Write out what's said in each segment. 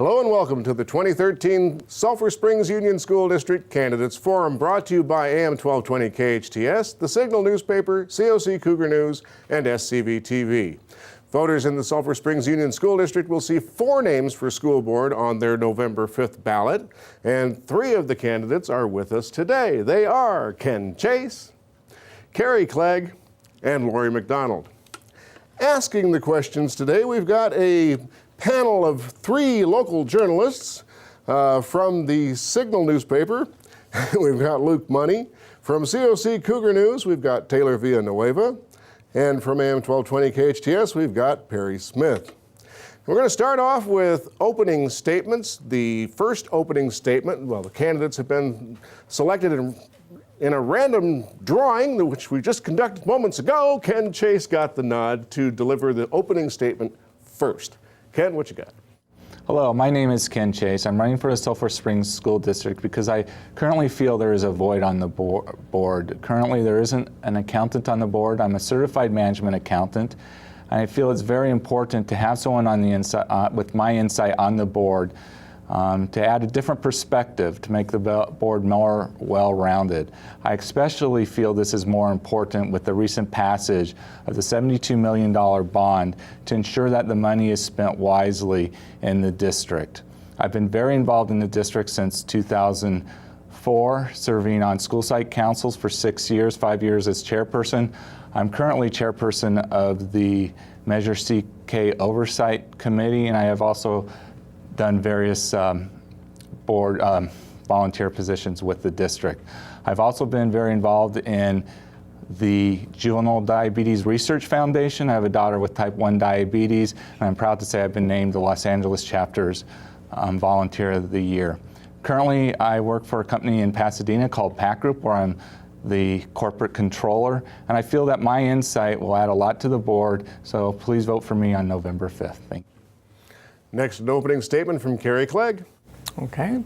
Hello and welcome to the 2013 Sulphur Springs Union School District Candidates Forum, brought to you by AM 1220 KHTS, the Signal newspaper, COC Cougar News, and SCVTV. Voters in the Sulphur Springs Union School District will see 4 names for school board on their November 5th ballot, and 3 of the candidates are with us today. They are Ken Chase, Carrie Clegg, and Lori McDonald. Asking the questions today, we've got a panel of 3 local journalists from the Signal newspaper. We've got Luke Money. From COC Cougar News, we've got Taylor Villanueva. And from AM 1220 KHTS, we've got Perry Smith. We're going to start off with opening statements. The first opening statement, well, the candidates have been selected in a random drawing, which we just conducted moments ago. Ken Chase got the nod to deliver the opening statement first. Ken, what you got? Hello, my name is Ken Chase. I'm running for the Sulphur Springs School District because I currently feel there is a void on the board. Currently, there isn't an accountant on the board. I'm a certified management accountant, and I feel it's very important to have someone on the inside, with my insight on the board, to add a different perspective to make the board more well-rounded. I especially feel this is more important with the recent passage of the $72 million bond to ensure that the money is spent wisely in the district. I've been very involved in the district since 2004, serving on school site councils for 6 years, 5 years as chairperson. I'm currently chairperson of the Measure CK Oversight Committee, and I have also done various board volunteer positions with the district. I've also been very involved in the Juvenile Diabetes Research Foundation. I have a daughter with type 1 diabetes, and I'm proud to say I've been named the Los Angeles chapter's Volunteer of the Year. Currently, I work for a company in Pasadena called PAC Group, where I'm the corporate controller, and I feel that my insight will add a lot to the board, so please vote for me on November 5th. Thank you. Next, an opening statement from Carrie Clegg. Okay.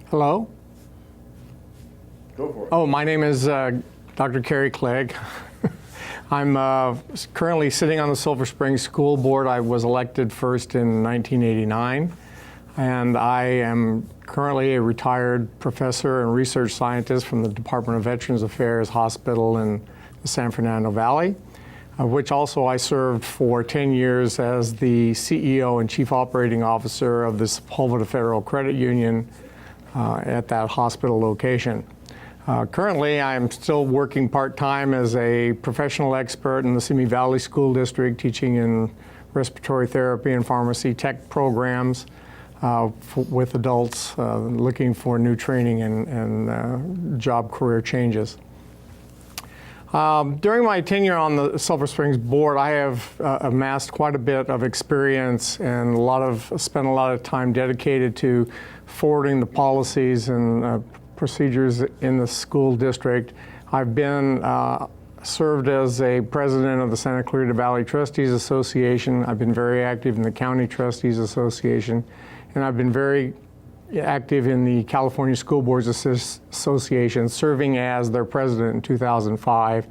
Hello? Go for it. Oh, my name is Dr. Carrie Clegg. I'm currently sitting on the Sulphur Springs School Board. I was elected first in 1989, and I am currently a retired professor and research scientist from the Department of Veterans Affairs Hospital in the San Fernando Valley, of which also I served for 10 years as the CEO and Chief Operating Officer of the Sepulveda Federal Credit Union at that hospital location. Currently, I'm still working part-time as a professional expert in the Simi Valley School District, teaching in respiratory therapy and pharmacy tech programs with adults looking for new training and job career changes. During my tenure on the Sulphur Springs board, I have amassed quite a bit of experience and spent a lot of time dedicated to forwarding the policies and procedures in the school district. I've been served as a president of the Santa Clarita Valley Trustees Association. I've been very active in the County Trustees Association, and I've been very active in the California School Boards Association, serving as their president in 2005,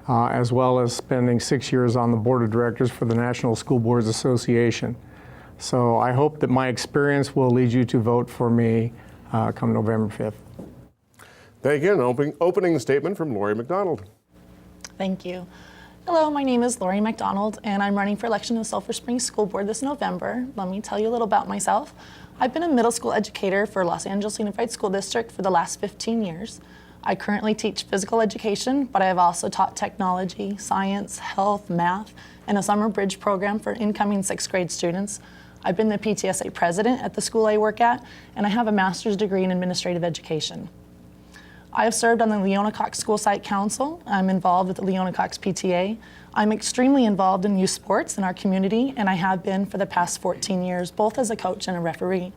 as well as spending 6 years on the board of directors for the National School Boards Association. So I hope that my experience will lead you to vote for me come November 5th. Thank you. An opening statement from Lori McDonald. Thank you. Hello, my name is Lori McDonald, and I'm running for election to the Sulphur Springs School Board this November. Let me tell you a little about myself. I've been a middle school educator for Los Angeles Unified School District for the last 15 years. I currently teach physical education, but I have also taught technology, science, health, math, and a summer bridge program for incoming 6th grade students. I've been the PTSA president at the school I work at, and I have a master's degree in administrative education. I have served on the Leona Cox School Site Council. I'm involved with the Leona Cox PTA. I'm extremely involved in youth sports in our community, and I have been for the past 14 years, both as a coach and a referee.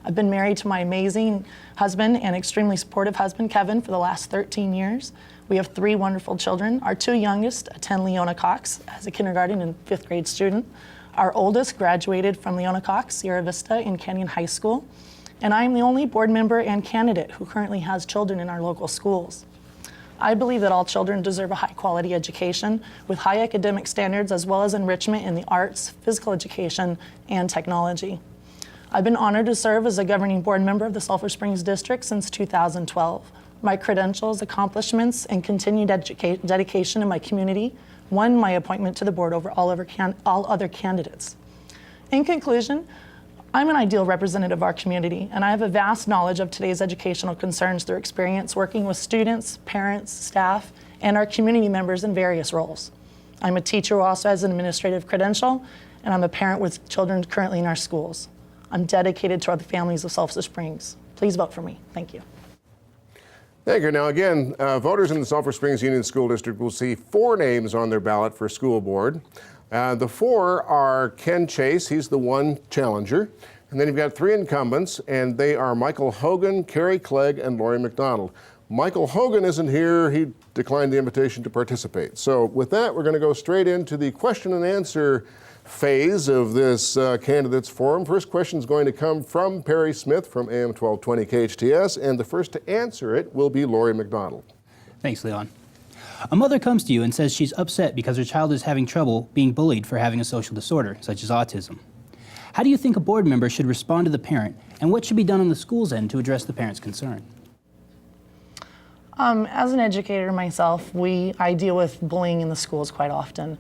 I've been married to my amazing husband and extremely supportive husband, Kevin, for the last 13 years. We have 3 wonderful children. Our 2 youngest attend Leona Cox as a kindergarten and 5th grade student. Our oldest graduated from Leona Cox, Sierra Vista in Canyon High School. And I'm the only board member and candidate who currently has children in our local schools. I believe that all children deserve a high-quality education with high academic standards as well as enrichment in the arts, physical education, and technology. I've been honored to serve as a governing board member of the Sulphur Springs District since 2012. My credentials, accomplishments, and continued dedication in my community won my appointment to the board over all other candidates. In conclusion, I'm an ideal representative of our community, and I have a vast knowledge of today's educational concerns through experience working with students, parents, staff, and our community members in various roles. I'm a teacher who also has an administrative credential, and I'm a parent with children currently in our schools. I'm dedicated to the families of Sulphur Springs. Please vote for me. Thank you. Thank you. Now again, voters in the Sulphur Springs Union School District will see 4 names on their ballot for school board. The 4 are Ken Chase, he's the one challenger. And then you've got 3 incumbents, and they are Michael Hogan, Carrie Clegg, and Lori McDonald. Michael Hogan isn't here. He declined the invitation to participate. So with that, we're going to go straight into the question and answer phase of this candidates forum. First question is going to come from Perry Smith from AM 1220 KHTS, and the first to answer it will be Lori McDonald. Thanks, Leon. A mother comes to you and says she's upset because her child is having trouble being bullied for having a social disorder, such as autism. How do you think a board member should respond to the parent, and what should be done on the school's end to address the parent's concern? As an educator myself, I deal with bullying in the schools quite often.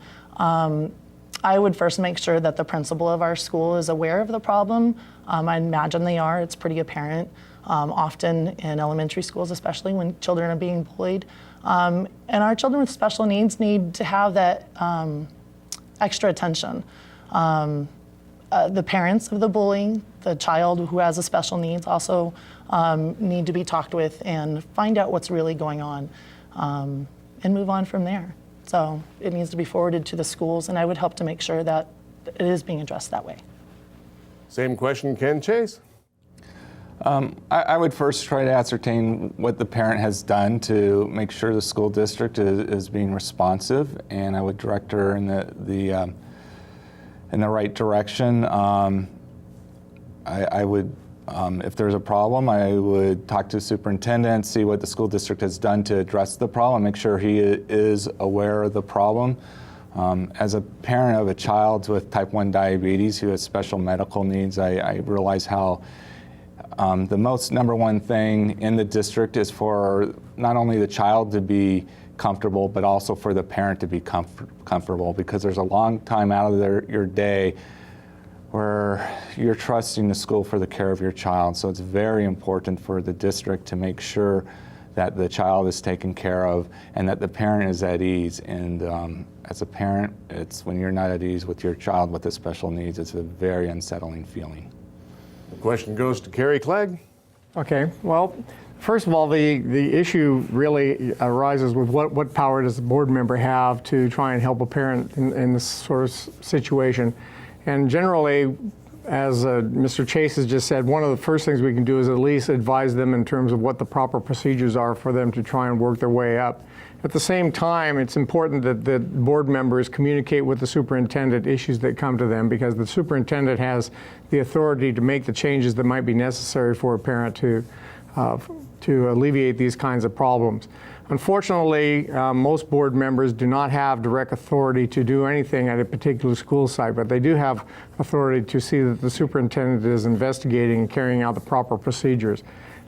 I would first make sure that the principal of our school is aware of the problem. I imagine they are. It's pretty apparent, often in elementary schools, especially when children are being bullied. And our children with special needs need to have that extra attention. The parents of the bullying, the child who has a special needs also need to be talked with and find out what's really going on and move on from there. So it needs to be forwarded to the schools, and I would help to make sure that it is being addressed that way. Same question, Ken Chase. I would first try to ascertain what the parent has done to make sure the school district is being responsive, and I would direct her in the right direction. I would, if there's a problem, I would talk to the superintendent, see what the school district has done to address the problem, make sure he is aware of the problem. As a parent of a child with type 1 diabetes who has special medical needs, I realize how the number one thing in the district is for not only the child to be comfortable, but also for the parent to be comfortable, because there's a long time out of your day where you're trusting the school for the care of your child. So it's very important for the district to make sure that the child is taken care of and that the parent is at ease. And as a parent, it's when you're not at ease with your child with the special needs, it's a very unsettling feeling. The question goes to Carrie Clegg. Okay, well, first of all, the issue really arises with what power does the board member have to try and help a parent in this sort of situation. And generally, as Mr. Chase has just said, one of the first things we can do is at least advise them in terms of what the proper procedures are for them to try and work their way up. At the same time, it's important that board members communicate with the superintendent issues that come to them, because the superintendent has the authority to make the changes that might be necessary for a parent to alleviate these kinds of problems. Unfortunately, most board members do not have direct authority to do anything at a particular school site, but they do have authority to see that the superintendent is investigating and carrying out the proper procedures.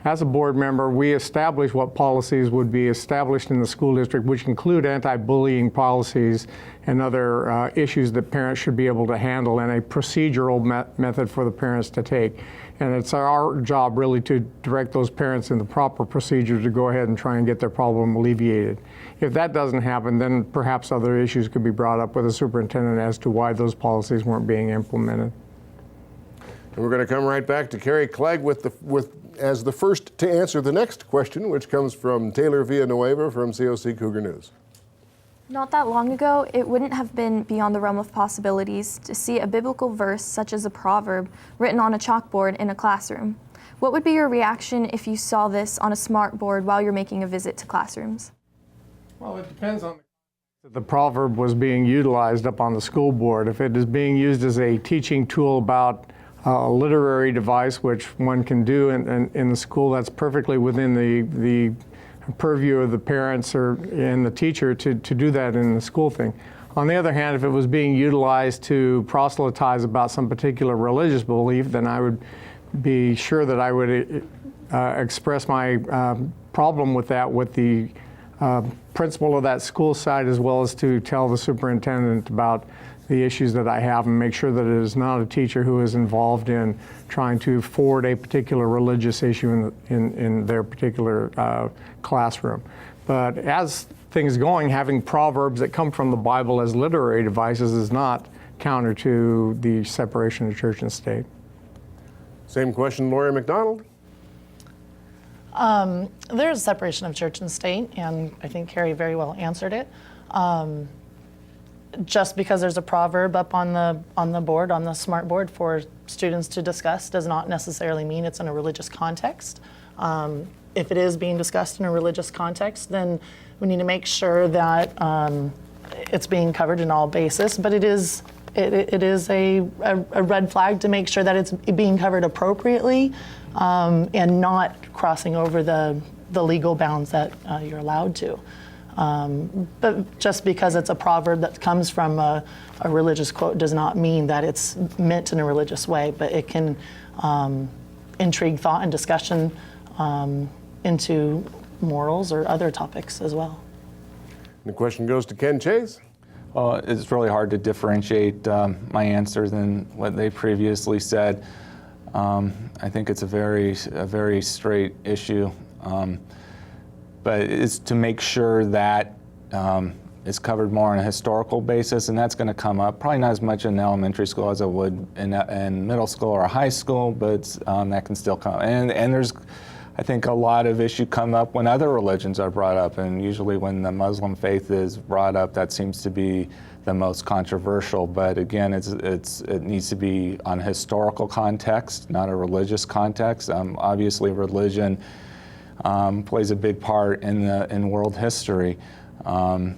As a board member, we establish what policies would be established in the school district, which include anti-bullying policies and other issues that parents should be able to handle, and a procedural method for the parents to take. And it's our job really to direct those parents in the proper procedure to go ahead and try and get their problem alleviated. If that doesn't happen, then perhaps other issues could be brought up with the superintendent as to why those policies weren't being implemented. And we're going to come right back to Carrie Clegg as the first to answer the next question, which comes from Taylor Villanueva from COC Cougar News. Not that long ago, it wouldn't have been beyond the realm of possibilities to see a biblical verse such as a proverb written on a chalkboard in a classroom. What would be your reaction if you saw this on a smart board while you're making a visit to classrooms? Well, it depends on the proverb was being utilized up on the school board. If it is being used as a teaching tool about a literary device, which one can do in the school, that's perfectly within the purview of the parents and the teacher to do that in the school thing. On the other hand, if it was being utilized to proselytize about some particular religious belief, then I would be sure that I would express my problem with that with the principal of that school side, as well as to tell the superintendent about the issues that I have and make sure that it is not a teacher who is involved in trying to forward a particular religious issue in their particular classroom. But as things going, having proverbs that come from the Bible as literary devices is not counter to the separation of church and state. Same question, Lori McDonald. There's separation of church and state, and I think Carrie very well answered it. Just because there's a proverb up on the board, on the smart board for students to discuss, does not necessarily mean it's in a religious context. If it is being discussed in a religious context, then we need to make sure that it's being covered in all bases. But it is a red flag to make sure that it's being covered appropriately and not crossing over the legal bounds that you're allowed to. But just because it's a proverb that comes from a religious quote does not mean that it's meant in a religious way, but it can intrigue thought and discussion into morals or other topics as well. The question goes to Ken Chase. Well, it's really hard to differentiate my answer than what they previously said. I think it's a very straight issue. But it's to make sure that it's covered more on a historical basis, and that's going to come up probably not as much in elementary school as it would in middle school or high school, but that can still come. And there's, I think, a lot of issues come up when other religions are brought up, and usually when the Muslim faith is brought up, that seems to be the most controversial. But again, it needs to be on a historical context, not a religious context. Obviously, religion plays a big part in world history. As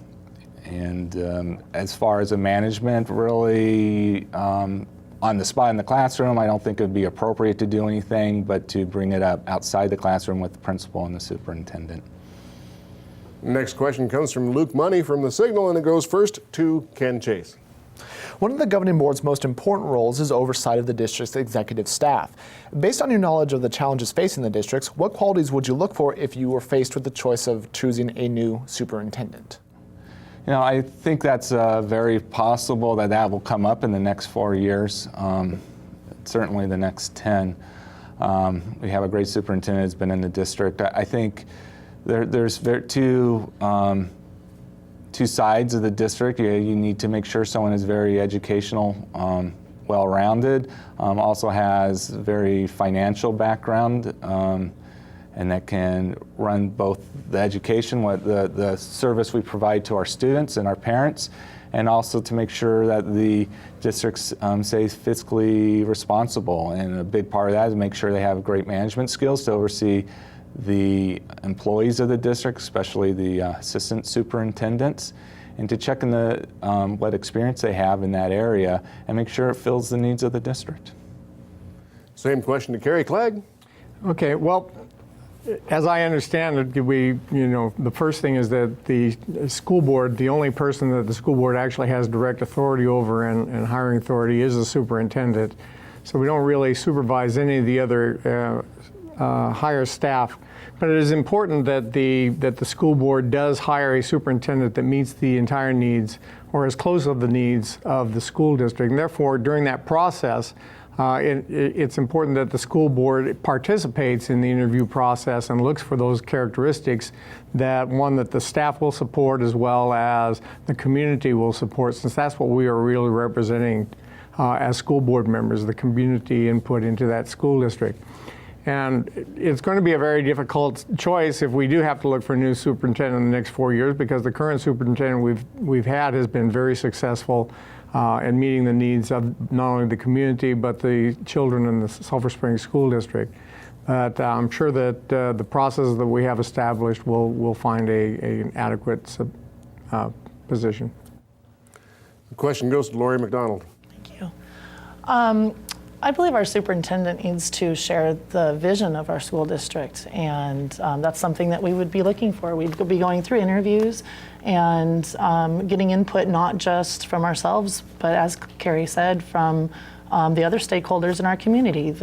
far as a management, really, on the spot in the classroom, I don't think it would be appropriate to do anything, but to bring it up outside the classroom with the principal and the superintendent. Next question comes from Luke Money from The Signal, and it goes first to Ken Chase. One of the governing board's most important roles is oversight of the district's executive staff. Based on your knowledge of the challenges facing the districts, what qualities would you look for if you were faced with the choice of choosing a new superintendent? You know, I think that's very possible that will come up in the next 4 years, certainly the next 10. We have a great superintendent who's been in the district. I think there's two sides of the district. You need to make sure someone is very educational, well-rounded, also has very financial background, and that can run both the education, the service we provide to our students and our parents, and also to make sure that the district stays fiscally responsible. And a big part of that is make sure they have great management skills to oversee the employees of the district, especially the assistant superintendents, and to check in what experience they have in that area and make sure it fills the needs of the district. Same question to Carrie Clegg. Okay, well, as I understand it, the first thing is that the school board, the only person that the school board actually has direct authority over and hiring authority is the superintendent. So we don't really supervise any of the other higher staff. But it is important that the school board does hire a superintendent that meets the entire needs or as close to the needs of the school district. And therefore, during that process, it's important that the school board participates in the interview process and looks for those characteristics that the staff will support as well as the community will support, since that's what we are really representing as school board members, the community input into that school district. And it's going to be a very difficult choice if we do have to look for a new superintendent in the next 4 years, because the current superintendent we've had has been very successful in meeting the needs of not only the community but the children in the Sulphur Springs School District. But I'm sure that the process that we have established will find an adequate position. The question goes to Lori McDonald. Thank you. I believe our superintendent needs to share the vision of our school district, and that's something that we would be looking for. We'd be going through interviews and getting input not just from ourselves, but as Carrie said, from the other stakeholders in our community,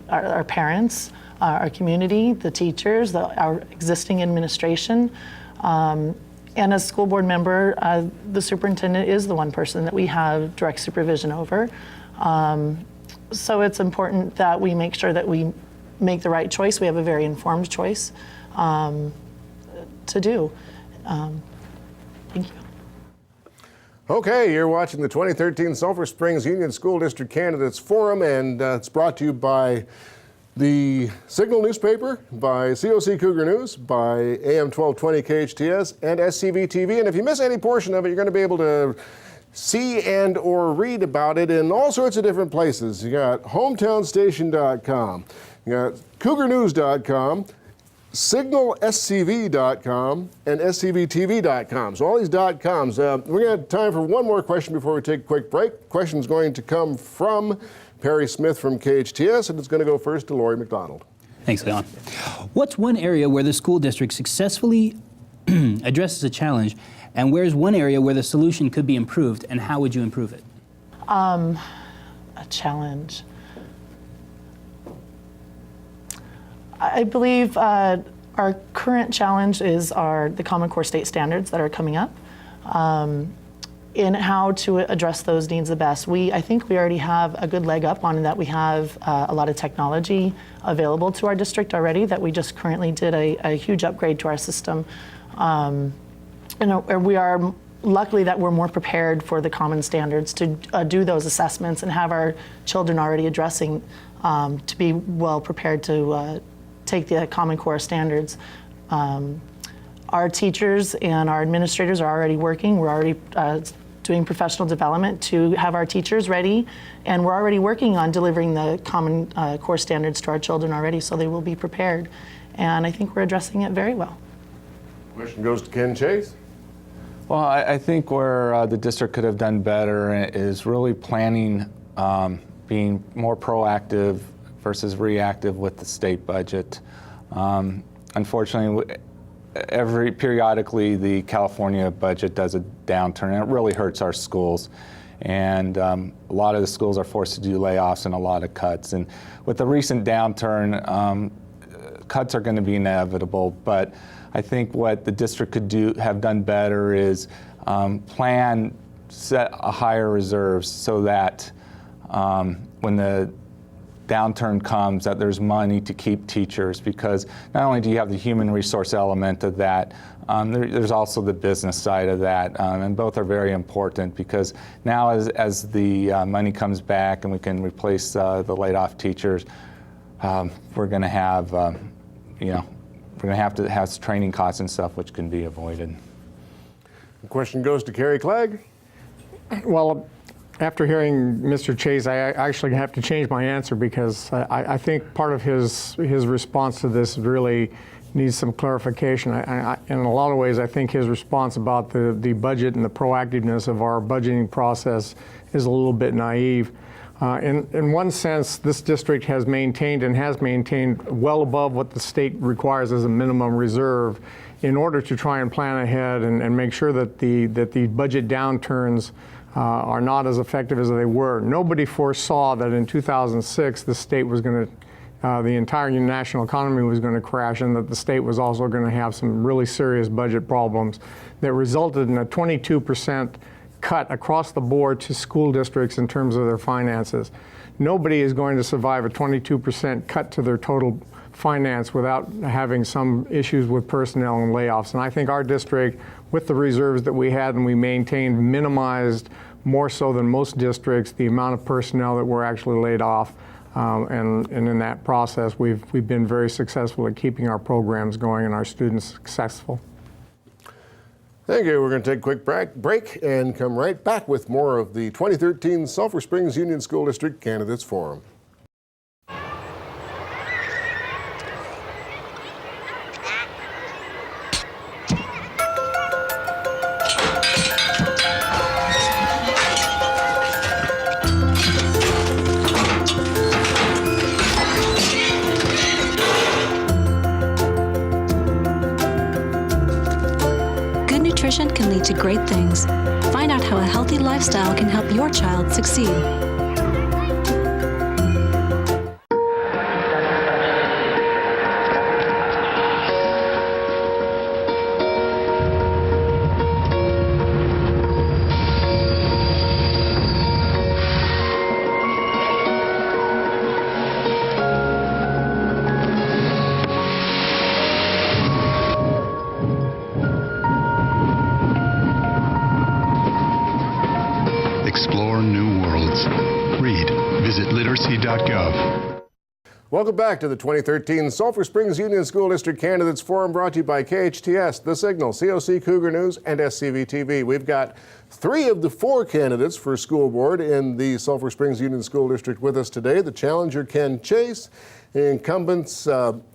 our parents, our community, the teachers, our existing administration. And as school board member, the superintendent is the one person that we have direct supervision over. So it's important that we make sure that we make the right choice. We have a very informed choice to do. Thank you. Okay, you're watching the 2013 Sulphur Springs Union School District Candidates Forum, and it's brought to you by the Signal newspaper, by COC Cougar News, by AM 1220 KHTS, and SCVTV. And if you miss any portion of it, you're going to be able to see and or read about it in all sorts of different places. You got hometownstation.com, you got cougarnews.com, signalscv.com, and scvtv.com. So all these .coms. We're going to have time for one more question before we take a quick break. Question's going to come from Perry Smith from KHTS, and it's going to go first to Lori McDonald. Thanks, Leon. What's one area where the school district successfully addresses a challenge, and where's one area where the solution could be improved, and how would you improve it? A challenge. I believe our current challenge is the Common Core state standards that are coming up, in how to address those needs the best. I think we already have a good leg up on that. We have a lot of technology available to our district already that we just currently did a huge upgrade to our system. And we are luckily that we're more prepared for the common standards to do those assessments and have our children already addressing to be well prepared to take the Common Core standards. Our teachers and our administrators are already working. We're already doing professional development to have our teachers ready, and we're already working on delivering the Common Core standards to our children already, so they will be prepared. And I think we're addressing it very well. Question goes to Ken Chase. Well, I think where the district could have done better is really planning, being more proactive versus reactive with the state budget. Unfortunately, periodically the California budget does a downturn, and it really hurts our schools. And a lot of the schools are forced to do layoffs and a lot of cuts. And with the recent downturn, cuts are going to be inevitable. But I think what the district could have done better is set a higher reserves so that when the downturn comes, that there's money to keep teachers, because not only do you have the human resource element of that, there's also the business side of that, and both are very important, because now as the money comes back and we can replace the laid off teachers, we're going to have, we're going to have to have training costs and stuff which can be avoided. The question goes to Carrie Clegg. Well, after hearing Mr. Chase, I actually have to change my answer, because I think part of his response to this really needs some clarification. In a lot of ways, I think his response about the budget and the proactiveness of our budgeting process is a little bit naive. In one sense, this district has maintained and has maintained well above what the state requires as a minimum reserve in order to try and plan ahead and make sure that the budget downturns are not as effective as they were. Nobody foresaw that in 2006 the state was going to, the entire national economy was going to crash, and that the state was also going to have some really serious budget problems that resulted in a 22% cut across the board to school districts in terms of their finances. Nobody is going to survive a 22% cut to their total finance without having some issues with personnel and layoffs. And I think our district, with the reserves that we had and we maintained, minimized more so than most districts the amount of personnel that were actually laid off. And in that process, we've been very successful at keeping our programs going and our students successful. Thank you. We're going to take a quick break and come right back with more of the 2013 Sulphur Springs Union School District Candidates Forum. Moderation can lead to great things. Find out how a healthy lifestyle can help your child succeed. Explore new worlds. Read. Visit literacy.gov. Welcome back to the 2013 Sulphur Springs Union School District Candidates Forum, brought to you by KHTS, The Signal, COC Cougar News, and SCVTV. We've got 3 of the 4 candidates for school board in the Sulphur Springs Union School District with us today. The challenger, Ken Chase, incumbents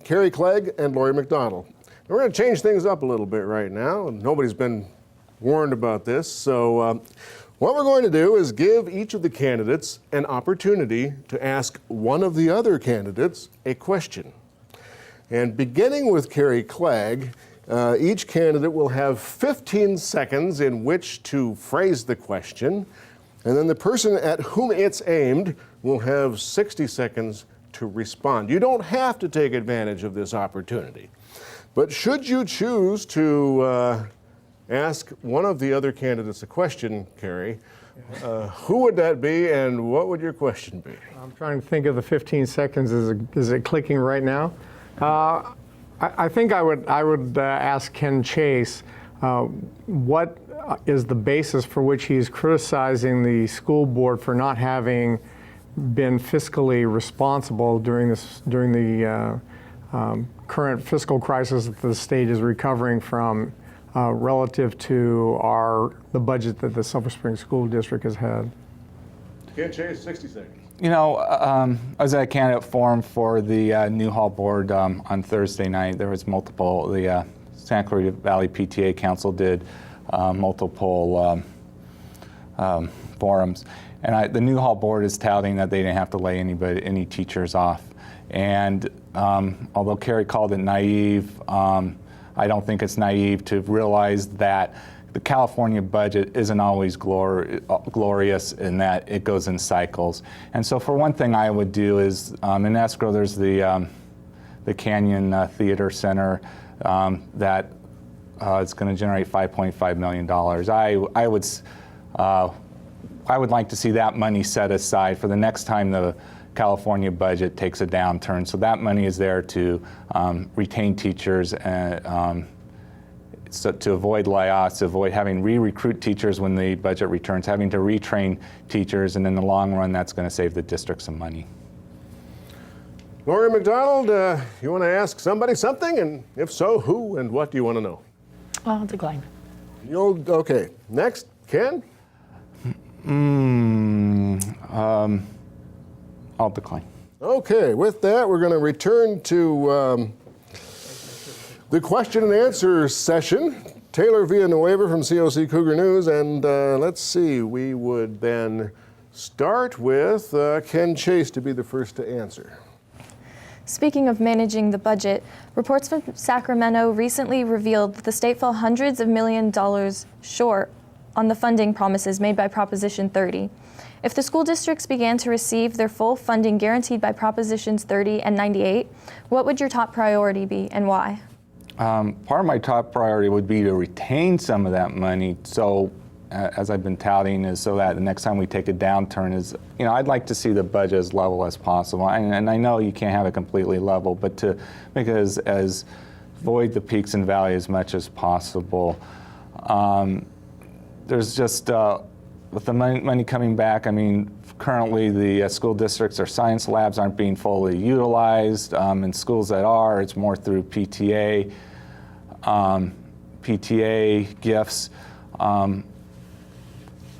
Carrie Clegg and Lori McDonald. We're going to change things up a little bit right now. Nobody's been warned about this, so what we're going to do is give each of the candidates an opportunity to ask one of the other candidates a question. And beginning with Carrie Clegg, each candidate will have 15 seconds in which to phrase the question, and then the person at whom it's aimed will have 60 seconds to respond. You don't have to take advantage of this opportunity, but should you choose to ask one of the other candidates a question, Carrie, who would that be and what would your question be? I'm trying to think of the 15 seconds. Is it clicking right now? I think I would ask Ken Chase what is the basis for which he's criticizing the school board for not having been fiscally responsible during the current fiscal crisis that the state is recovering from, relative to the budget that the Sulphur Springs School District has had. Ken Chase, 60 seconds. You know, I was at a candidate forum for the Newhall board on Thursday night. There was multiple, the Santa Clarita Valley PTA Council did multiple forums. And the Newhall board is touting that they didn't have to lay any teachers off. And although Carrie called it naive, I don't think it's naive to realize that the California budget isn't always glorious in that it goes in cycles. And so for one thing I would do is, in escrow there's the Canyon Theater Center that is going to generate $5.5 million. I would like to see that money set aside for the next time the California budget takes a downturn. So that money is there to retain teachers and so to avoid layoffs, to avoid having re-recruit teachers when the budget returns, having to retrain teachers, and in the long run, that's going to save the district some money. Lori McDonald, you want to ask somebody something? And if so, who and what do you want to know? I'll decline. Okay. Next, Ken? I'll decline. Okay, with that, we're going to return to the question and answer session. Taylor Villanueva from COC Cougar News, and let's see, we would then start with Ken Chase to be the first to answer. Speaking of managing the budget, reports from Sacramento recently revealed that the state fell hundreds of $millions short on the funding promises made by Proposition 30. If the school districts began to receive their full funding guaranteed by Propositions 30 and 98, what would your top priority be and why? Part of my top priority would be to retain some of that money. So, as I've been touting, is so that the next time we take a downturn is, I'd like to see the budget as level as possible. And I know you can't have it completely level, but to make it as avoid the peaks and valleys as much as possible. There's just, with the money coming back, currently the school districts, their science labs aren't being fully utilized. In schools that are, it's more through PTA gifts.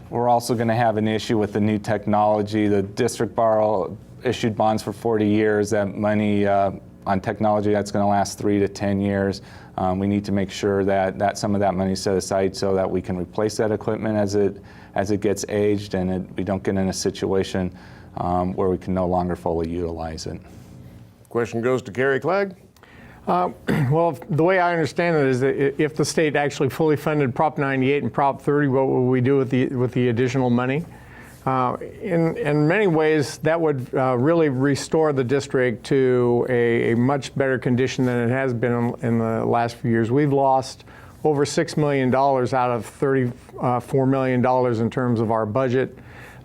We're also going to have an issue with the new technology. The district issued bonds for 40 years. That money on technology, that's going to last 3 to 10 years. We need to make sure that some of that money is set aside so that we can replace that equipment as it gets aged, and we don't get in a situation where we can no longer fully utilize it. Question goes to Carrie Clegg. Well, the way I understand it is that if the state actually fully funded Prop 98 and Prop 30, what would we do with the additional money? In many ways, that would really restore the district to a much better condition than it has been in the last few years. We've lost over $6 million out of $34 million in terms of our budget,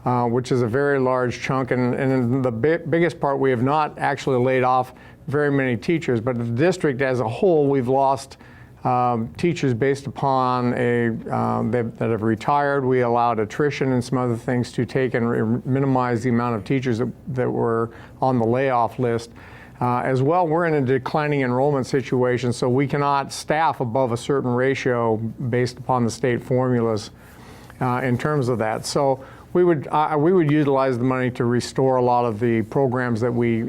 which is a very large chunk. And the biggest part, we have not actually laid off very many teachers, but the district as a whole, we've lost teachers based upon that have retired. We allowed attrition and some other things to take and minimize the amount of teachers that were on the layoff list. As well, we're in a declining enrollment situation, so we cannot staff above a certain ratio based upon the state formulas in terms of that. So we would utilize the money to restore a lot of the programs that we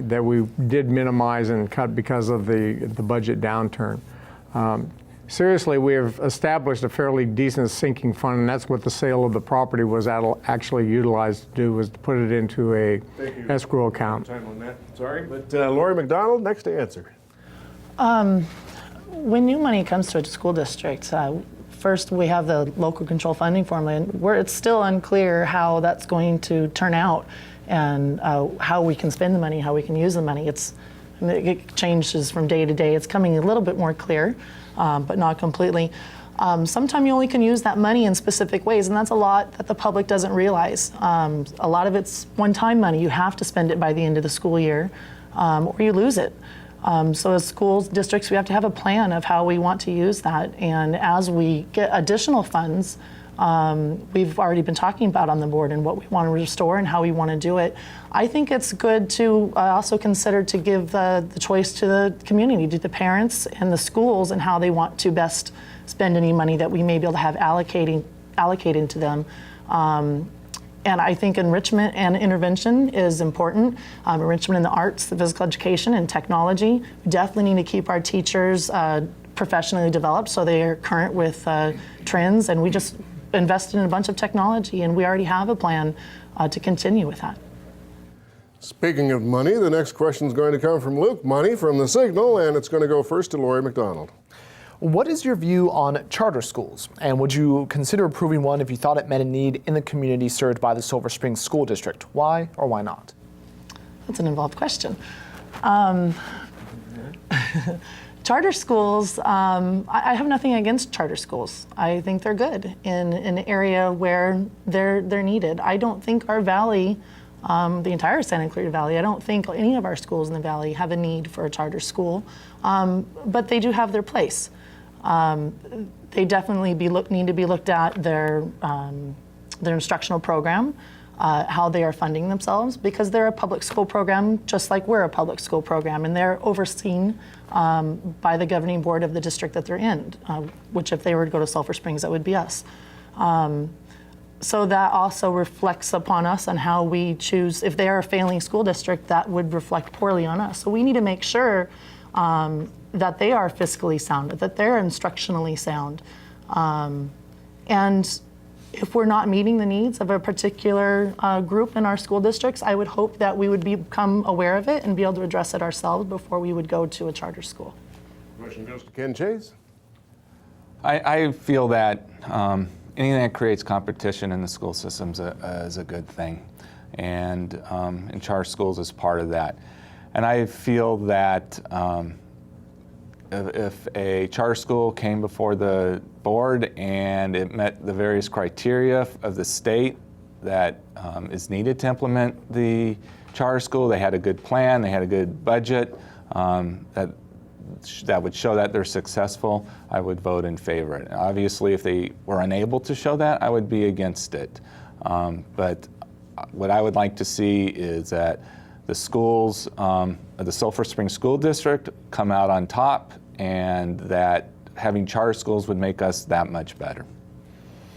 did minimize and cut because of the budget downturn. Seriously, we have established a fairly decent sinking fund, and that's what the sale of the property was actually utilized to do, was to put it into a escrow account. Time on that. Sorry, but Lori McDonald, next to answer. When new money comes to a school district, first we have the local control funding formula, and it's still unclear how that's going to turn out and how we can spend the money, how we can use the money. It changes from day to day. It's coming a little bit more clear, but not completely. Sometimes you only can use that money in specific ways, and that's a lot that the public doesn't realize. A lot of it's one-time money. You have to spend it by the end of the school year, or you lose it. So as schools, districts, we have to have a plan of how we want to use that. And as we get additional funds, we've already been talking about on the board and what we want to restore and how we want to do it. I think it's good to also consider to give the choice to the community, to the parents and the schools, and how they want to best spend any money that we may be able to have allocated to them. And I think enrichment and intervention is important. Enrichment in the arts, the physical education, and technology. We definitely need to keep our teachers professionally developed so they are current with trends. And we just invested in a bunch of technology, and we already have a plan to continue with that. Speaking of money, the next question is going to come from Luke Money from The Signal, and it's going to go first to Lori McDonald. What is your view on charter schools? And would you consider approving one if you thought it met a need in the community served by the Silver Springs School District? Why or why not? That's an involved question. Charter schools, I have nothing against charter schools. I think they're good in an area where they're needed. I don't think our valley, the entire Santa Clarita Valley, I don't think any of our schools in the valley have a need for a charter school, but they do have their place. They definitely need to be looked at, their instructional program, how they are funding themselves, because they're a public school program just like we're a public school program, and they're overseen by the governing board of the district that they're in, which if they were to go to Sulphur Springs, that would be us. So that also reflects upon us on how we choose. If they are a failing school district, that would reflect poorly on us. So we need to make sure that they are fiscally sound, that they're instructionally sound. And if we're not meeting the needs of a particular group in our school districts, I would hope that we would become aware of it and be able to address it ourselves before we would go to a charter school. Question goes to Ken Chase. I feel that anything that creates competition in the school system is a good thing, and charter schools is part of that. And I feel that if a charter school came before the board and it met the various criteria of the state that is needed to implement the charter school, they had a good plan, they had a good budget, that would show that they're successful, I would vote in favor of it. Obviously, if they were unable to show that, I would be against it. But what I would like to see is that the schools, the Sulphur Springs School District, come out on top, and that having charter schools would make us that much better.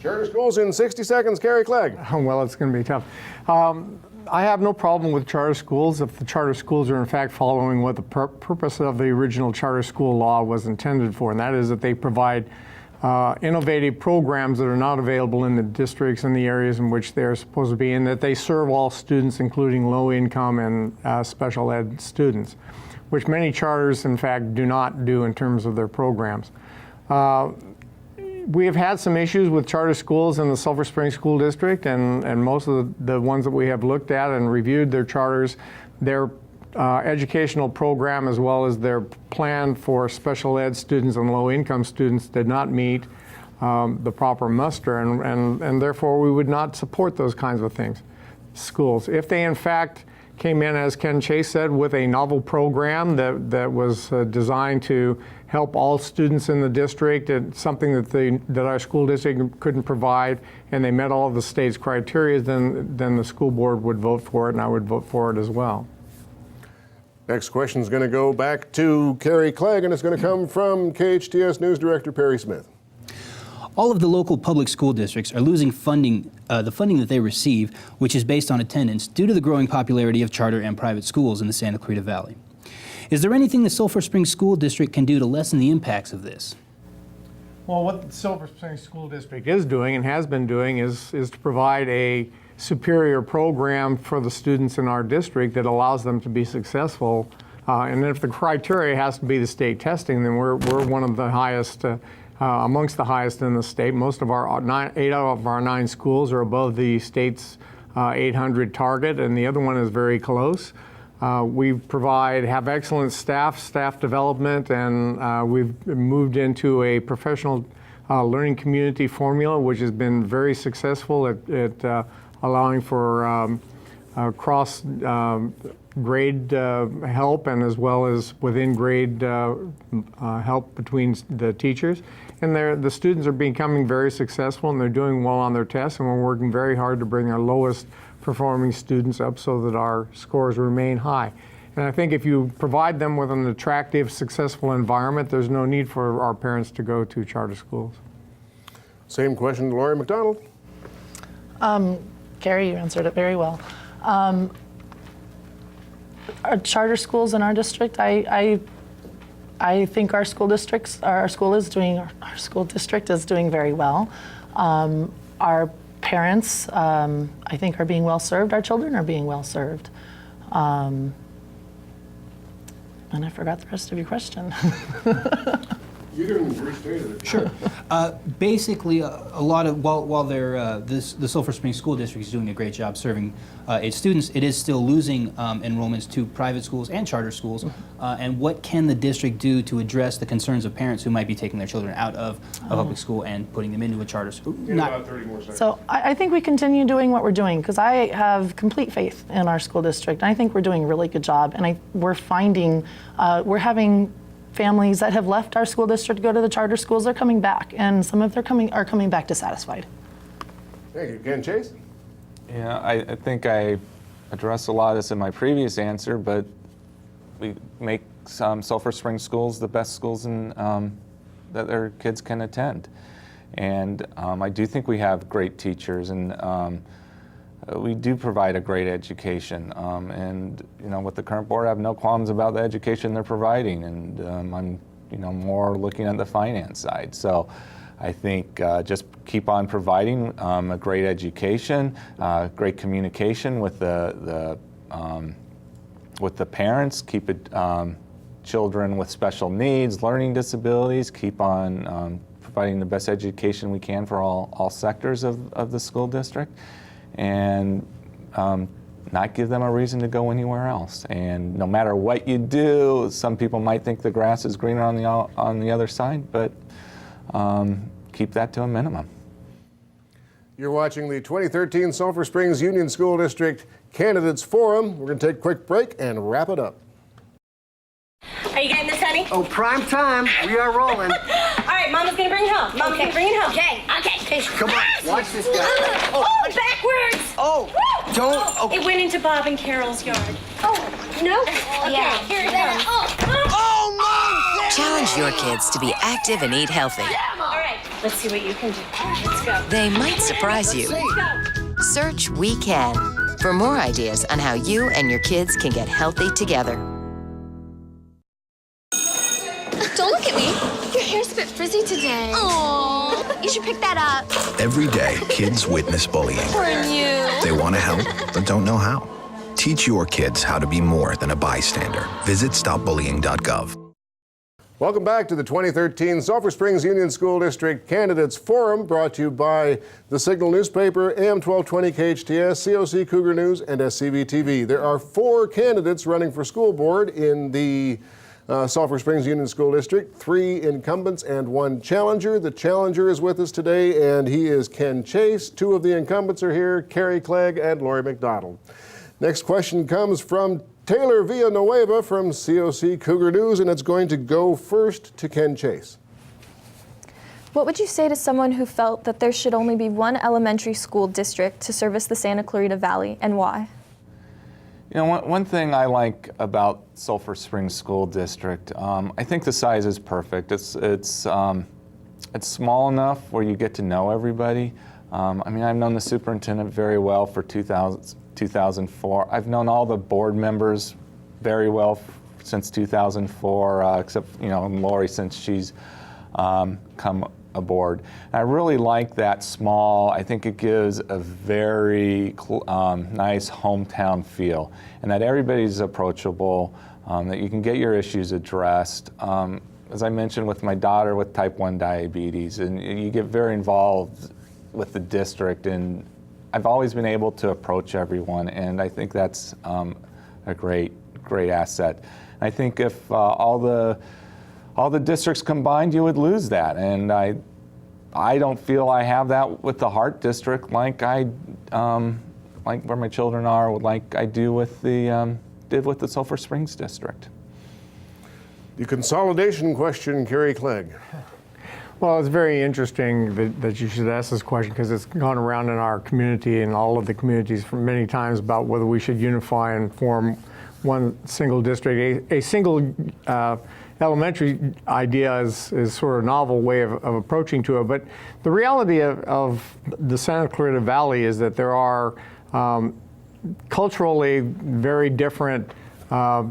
Charter schools in 60 seconds, Carrie Clegg. Well, it's going to be tough. I have no problem with charter schools if the charter schools are in fact following what the purpose of the original charter school law was intended for, and that is that they provide innovative programs that are not available in the districts and the areas in which they're supposed to be, and that they serve all students, including low-income and special ed students, which many charters, in fact, do not do in terms of their programs. We have had some issues with charter schools in the Sulphur Springs School District, and most of the ones that we have looked at and reviewed their charters, their educational program as well as their plan for special ed students and low-income students did not meet the proper muster, and therefore we would not support those kinds of things, schools. If they in fact came in, as Ken Chase said, with a novel program that was designed to help all students in the district, and something that our school district couldn't provide, and they met all of the state's criteria, then the school board would vote for it, and I would vote for it as well. Next question is going to go back to Carrie Clegg, and it's going to come from KHTS News Director Perry Smith. All of the local public school districts are losing funding, the funding that they receive, which is based on attendance, due to the growing popularity of charter and private schools in the Santa Clarita Valley. Is there anything the Sulphur Springs School District can do to lessen the impacts of this? Well, what the Sulphur Springs School District is doing and has been doing is to provide a superior program for the students in our district that allows them to be successful. And if the criteria has to be the state testing, then we're one of the highest, amongst the highest in the state. Most of our 8 out of our 9 schools are above the state's 800 target, and the other one is very close. We have excellent staff development, and we've moved into a professional learning community formula, which has been very successful at allowing for cross grade help, and as well as within grade help between the teachers. And the students are becoming very successful, and they're doing well on their tests, and we're working very hard to bring our lowest performing students up so that our scores remain high. And I think if you provide them with an attractive, successful environment, there's no need for our parents to go to charter schools. Same question to Lori McDonald. Gary, you answered it very well. Our charter schools in our district, I think our school district is doing very well. Our parents, I think, are being well served. Our children are being well served. And I forgot the rest of your question. You can restate it. Sure. Basically, a lot of while the Sulphur Springs School District is doing a great job serving its students, it is still losing enrollments to private schools and charter schools. And what can the district do to address the concerns of parents who might be taking their children out of a public school and putting them into a charter school? About 30 more seconds. So I think we continue doing what we're doing, because I have complete faith in our school district. I think we're doing a really good job, and we're having families that have left our school district to go to the charter schools. They're coming back, and some of them are coming back dissatisfied. Thank you. Ken Chase? Yeah, I think I addressed a lot of this in my previous answer, but we make some Sulphur Springs schools the best schools that their kids can attend. And I do think we have great teachers, and we do provide a great education. And with the current board, I have no qualms about the education they're providing, and I'm more looking at the finance side. So I think just keep on providing a great education, great communication with the parents, keep it children with special needs, learning disabilities, keep on providing the best education we can for all sectors of the school district, and not give them a reason to go anywhere else. And no matter what you do, some people might think the grass is greener on the other side, but keep that to a minimum. You're watching the 2013 Sulphur Springs Union School District Candidates Forum. We're going to take a quick break and wrap it up. Are you getting this, honey? Oh, prime time. We are rolling. All right, Mama's gonna bring it home. Mama's gonna bring it home. Okay. Come on, watch this guy. Oh, backwards. Oh, don't. Okay. It went into Bob and Carol's yard. Oh, no? Okay, here it comes. Oh, Mom! Challenge your kids to be active and eat healthy. All right, let's see what you can do. Let's go. They might surprise you. Let's go. Search We Can for more ideas on how you and your kids can get healthy together. Don't look at me. Your hair's a bit frizzy today. Oh, you should pick that up. Every day, kids witness bullying. For you. They want to help, but don't know how. Teach your kids how to be more than a bystander. Visit stopbullying.gov. Welcome back to the 2013 Sulphur Springs Union School District Candidates Forum, brought to you by the Signal newspaper, AM 1220 KHTS, COC Cougar News, and SCVTV. There are 4 candidates running for school board in the Sulphur Springs Union School District, 3 incumbents and 1 challenger. The challenger is with us today, and he is Ken Chase. 2 of the incumbents are here, Carrie Clegg and Lori McDonald. Next question comes from Taylor Villanueva from COC Cougar News, and it's going to go first to Ken Chase. What would you say to someone who felt that there should only be one elementary school district to service the Santa Clarita Valley, and why? You know, one thing I like about Sulphur Springs School District, I think the size is perfect. It's small enough where you get to know everybody. I mean, I've known the superintendent very well for 2004. I've known all the board members very well since 2004, except, you know, Lori, since she's come aboard. And I really like that small. I think it gives a very nice hometown feel, and that everybody's approachable, that you can get your issues addressed. As I mentioned with my daughter with type 1 diabetes, and you get very involved with the district, and I've always been able to approach everyone, and I think that's a great asset. I think if all the districts combined, you would lose that, and I don't feel I have that with the Hart district like like where my children are, like I do with the did with the Sulphur Springs district. The consolidation question, Carrie Clegg. Well, it's very interesting that you should ask this question, because it's gone around in our community and all of the communities for many times about whether we should unify and form one single district. A single elementary idea is sort of a novel way of approaching to it, but the reality of the Santa Clarita Valley is that there are culturally very different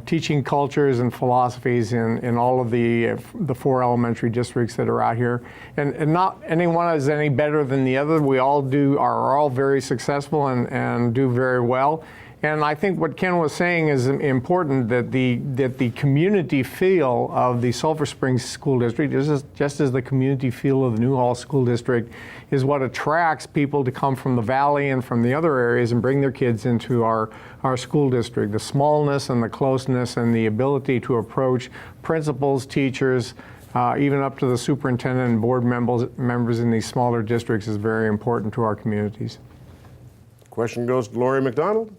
teaching cultures and philosophies in all of the 4 elementary districts that are out here, and not anyone is any better than the other. We all are all very successful and do very well. And I think what Ken was saying is important, that the community feel of the Sulphur Springs School District, just as the community feel of the Newhall School District, is what attracts people to come from the valley and from the other areas and bring their kids into our school district. The smallness and the closeness and the ability to approach principals, teachers, even up to the superintendent and board members in these smaller districts is very important to our communities. Question goes to Lori McDonald.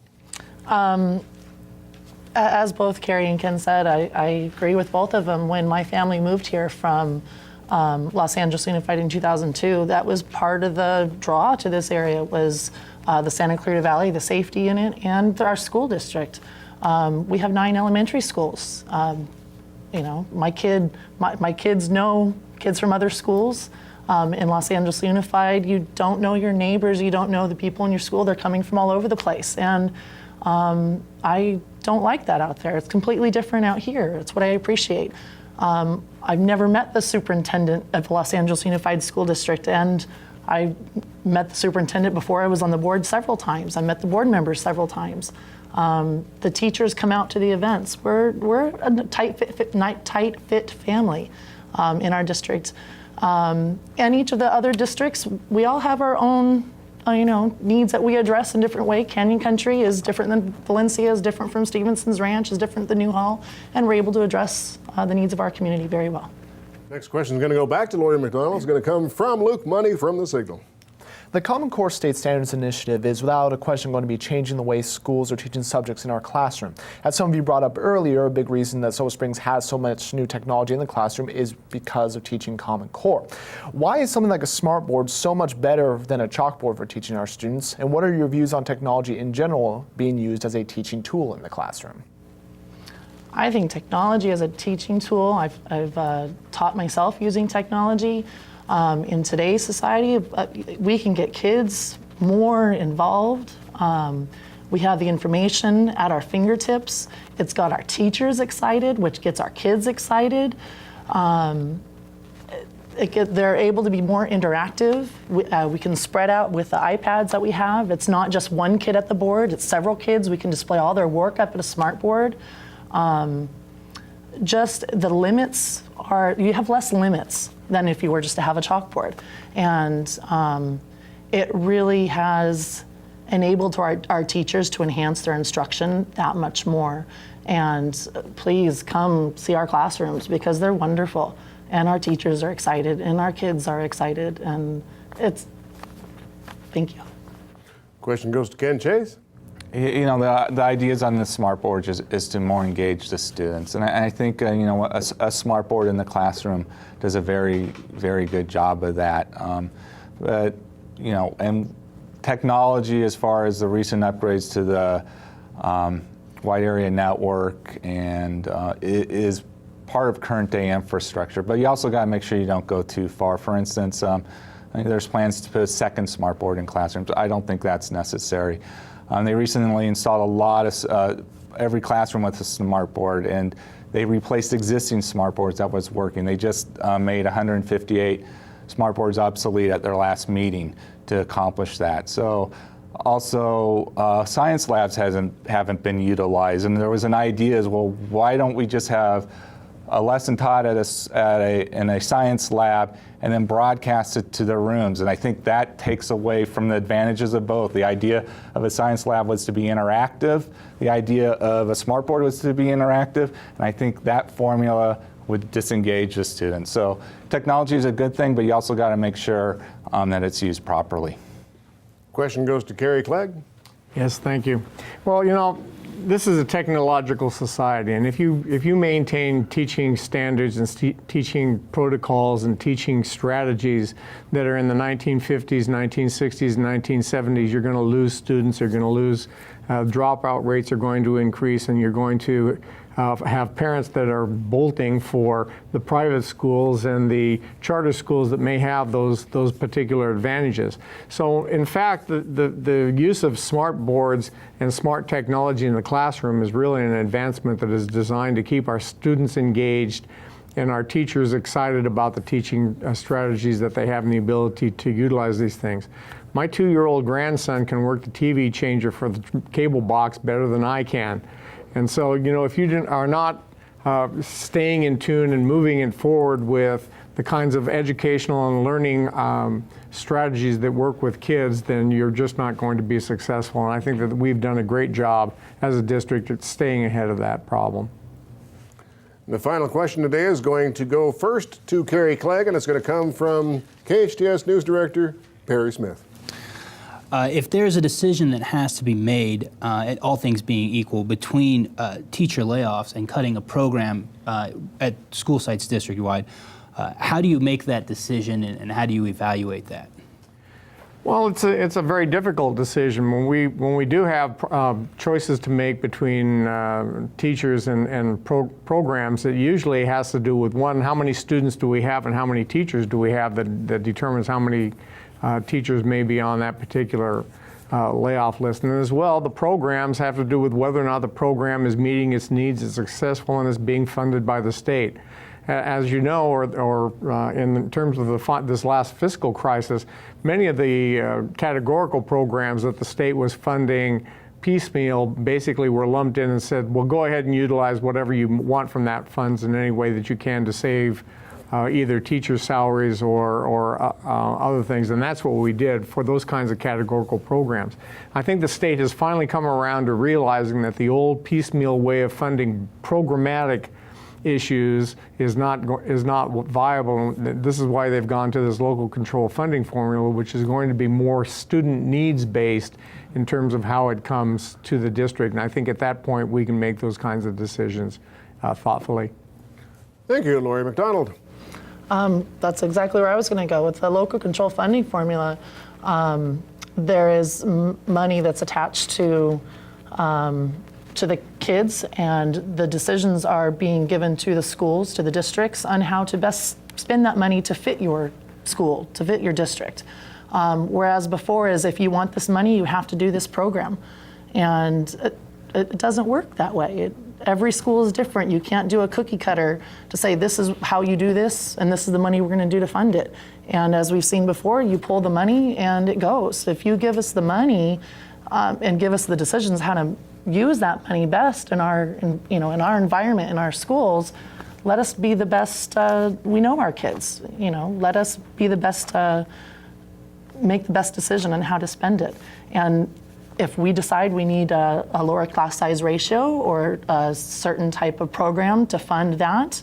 As both Carrie and Ken said, I agree with both of them. When my family moved here from Los Angeles Unified in 2002, that was part of the draw to this area, was the Santa Clarita Valley, the safety in it, and our school district. We have 9 elementary schools. You know, my kids know kids from other schools. In Los Angeles Unified, you don't know your neighbors, you don't know the people in your school. They're coming from all over the place, and I don't like that out there. It's completely different out here. It's what I appreciate. I've never met the superintendent of the Los Angeles Unified School District, and I met the superintendent before I was on the board several times. I met the board members several times. The teachers come out to the events. We're a tight fit family in our district. And each of the other districts, we all have our own needs that we address in different ways. Canyon Country is different than Valencia, is different from Stevenson's Ranch, is different than Newhall, and we're able to address the needs of our community very well. Next question is going to go back to Lori McDonald. It's going to come from Luke Money from the Signal. The Common Core State Standards Initiative is without a question going to be changing the way schools are teaching subjects in our classroom. As some of you brought up earlier, a big reason that Sulphur Springs has so much new technology in the classroom is because of teaching Common Core. Why is something like a smart board so much better than a chalkboard for teaching our students? And what are your views on technology in general being used as a teaching tool in the classroom? I think technology as a teaching tool, I've taught myself using technology. In today's society, we can get kids more involved. We have the information at our fingertips. It's got our teachers excited, which gets our kids excited. They're able to be more interactive. We can spread out with the iPads that we have. It's not just one kid at the board, it's several kids. We can display all their work up at a smart board. Just the limits you have less limits than if you were just to have a chalkboard. And it really has enabled our teachers to enhance their instruction that much more. And please come see our classrooms because they're wonderful. And our teachers are excited, and our kids are excited, and thank you. Question goes to Ken Chase. You know, the ideas on the smart board is to more engage the students. And I think, you know, a smart board in the classroom does a very, very good job of that. But, you know, and technology as far as the recent upgrades to the wide area network and is part of current day infrastructure, but you also got to make sure you don't go too far. For instance, I think there's plans to put a second smart board in classrooms. I don't think that's necessary. They recently installed a lot of, every classroom with a smart board, and they replaced existing smart boards that was working. They just made 158 smart boards obsolete at their last meeting to accomplish that. So also, science labs haven't been utilized, and there was an idea as well, why don't we just have a lesson taught in a science lab and then broadcast it to their rooms? And I think that takes away from the advantages of both. The idea of a science lab was to be interactive. The idea of a smartboard was to be interactive. And I think that formula would disengage the students. So technology is a good thing, but you also got to make sure that it's used properly. Question goes to Carrie Clegg. Yes, thank you. Well, you know, this is a technological society, and if you maintain teaching standards and teaching protocols and teaching strategies that are in the 1950s, 1960s, and 1970s, you're going to lose students, you're going to lose dropout rates are going to increase, and you're going to have parents that are bolting for the private schools and the charter schools that may have those particular advantages. So in fact, the use of smart boards and smart technology in the classroom is really an advancement that is designed to keep our students engaged and our teachers excited about the teaching strategies that they have and the ability to utilize these things. My 2-year-old grandson can work the TV changer for the cable box better than I can. And so, you know, if you are not staying in tune and moving it forward with the kinds of educational and learning strategies that work with kids, then you're just not going to be successful. And I think that we've done a great job as a district at staying ahead of that problem. The final question today is going to go first to Carrie Clegg, and it's going to come from KHTS News Director Perry Smith. If there's a decision that has to be made, all things being equal, between teacher layoffs and cutting a program at school sites district-wide, how do you make that decision and how do you evaluate that? Well, it's a very difficult decision. When we do have choices to make between teachers and programs, it usually has to do with, one, how many students do we have and how many teachers do we have that determines how many teachers may be on that particular layoff list. And as well, the programs have to do with whether or not the program is meeting its needs, is successful, and is being funded by the state. As you know, or in terms of this last fiscal crisis, many of the categorical programs that the state was funding piecemeal basically were lumped in and said, well, go ahead and utilize whatever you want from that funds in any way that you can to save either teachers' salaries or other things, and that's what we did for those kinds of categorical programs. I think the state has finally come around to realizing that the old piecemeal way of funding programmatic issues is not viable. This is why they've gone to this local control funding formula, which is going to be more student needs based in terms of how it comes to the district. And I think at that point we can make those kinds of decisions thoughtfully. Thank you, Lori McDonald. That's exactly where I was going to go with the local control funding formula. There is money that's attached to the kids, and the decisions are being given to the schools, to the districts, on how to best spend that money to fit your school, to fit your district. Whereas before is, if you want this money, you have to do this program. And it doesn't work that way. every school is different. You can't do a cookie cutter to say this is how you do this and this is the money we're going to do to fund it. And as we've seen before, you pull the money and it goes. If you give us the money and give us the decisions how to use that money best in our environment, in our schools, let us be the best. We know our kids. Let us be the best. Make the best decision on how to spend it. And if we decide we need a lower class size ratio or a certain type of program to fund that,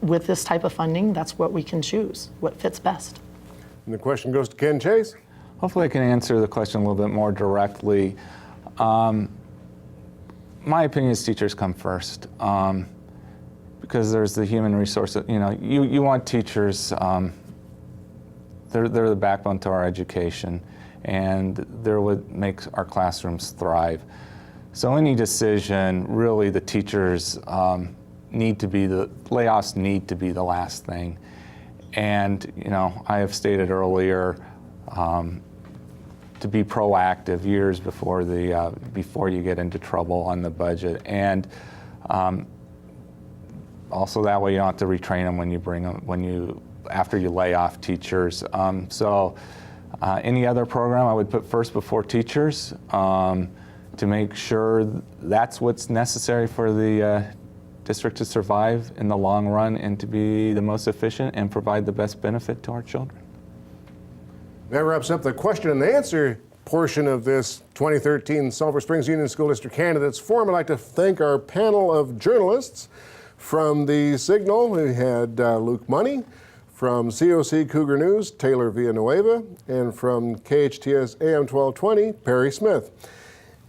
with this type of funding, that's what we can choose, what fits best. And the question goes to Ken Chase. Hopefully I can answer the question a little bit more directly. My opinion is teachers come first, because there's the human resource. You want teachers. They're the backbone to our education, and they're what makes our classrooms thrive. So any decision, really, the teachers layoffs need to be the last thing. And I have stated earlier to be proactive years before you get into trouble on the budget, and also that way you don't have to retrain them after you lay off teachers. Any other program I would put first before teachers to make sure that's what's necessary for the district to survive in the long run and to be the most efficient and provide the best benefit to our children. That wraps up the question and answer portion of this 2013 Sulphur Springs Union School District Candidates Forum. I'd like to thank our panel of journalists. From the Signal, we had Luke Money. From COC Cougar News, Taylor Villanueva. And from KHTS AM 1220, Perry Smith.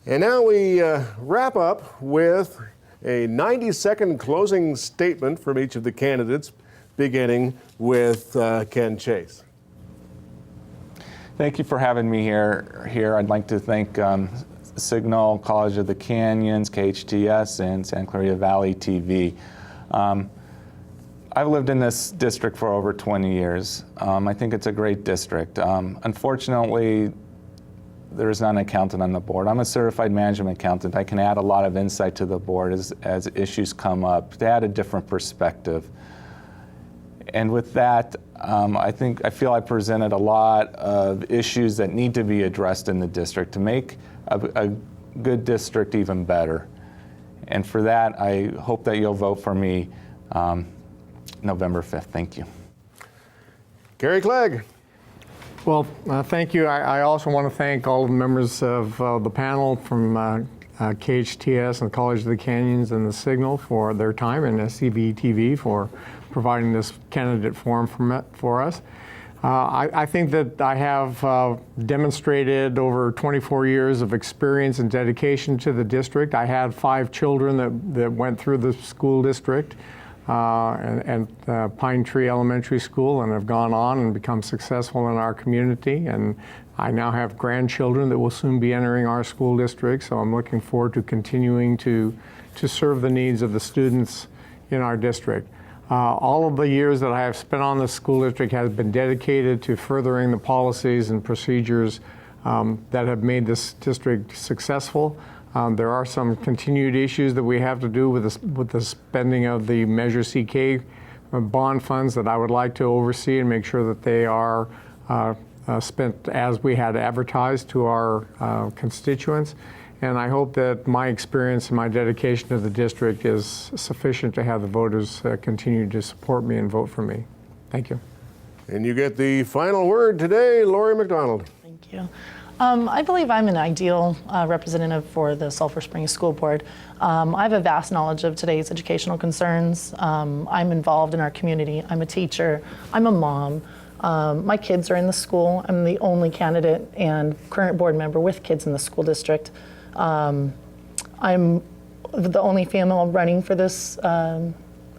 And now we wrap up with a 90-second closing statement from each of the candidates, beginning with Ken Chase. Thank you for having me here. I'd like to thank Signal, College of the Canyons, KHTS, and Santa Clarita Valley TV. I've lived in this district for over 20 years. I think it's a great district. Unfortunately, there's not an accountant on the board. I'm a certified management accountant. I can add a lot of insight to the board as issues come up to add a different perspective. And with that, I feel I presented a lot of issues that need to be addressed in the district to make a good district even better. And for that, I hope that you'll vote for me November 5th. Thank you. Gary Clegg. Well, thank you. I also want to thank all the members of the panel from KHTS and College of the Canyons and the Signal for their time, and SCVTV for providing this candidate forum for us. I think that I have demonstrated over 24 years of experience and dedication to the district. I had 5 children that went through the school district and Pine Tree Elementary School, and have gone on and become successful in our community. And I now have grandchildren that will soon be entering our school district, so I'm looking forward to continuing to serve the needs of the students in our district. All of the years that I have spent on the school district has been dedicated to furthering the policies and procedures that have made this district successful. There are some continued issues that we have to do with the spending of the Measure CK bond funds that I would like to oversee and make sure that they are spent as we had advertised to our constituents. And I hope that my experience and my dedication to the district is sufficient to have the voters continue to support me and vote for me. Thank you. And you get the final word today, Lori McDonald. Thank you. I believe I'm an ideal representative for the Sulphur Springs School Board. I have a vast knowledge of today's educational concerns. I'm involved in our community. I'm a teacher. I'm a mom. My kids are in the school. I'm the only candidate and current board member with kids in the school district. I'm the only female running for this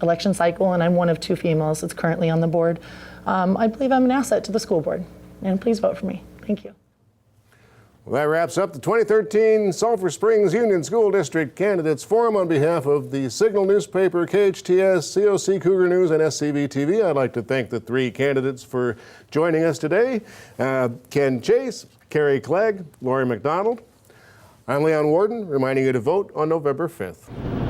election cycle, and I'm one of 2 females that's currently on the board. I believe I'm an asset to the school board, and please vote for me. Thank you. Well, that wraps up the 2013 Sulphur Springs Union School District Candidates Forum. On behalf of the Signal newspaper, KHTS, COC Cougar News, and SCVTV, I'd like to thank the 3 candidates for joining us today. Ken Chase, Carrie Clegg, Lori McDonald. I'm Leon Warden, reminding you to vote on November 5th.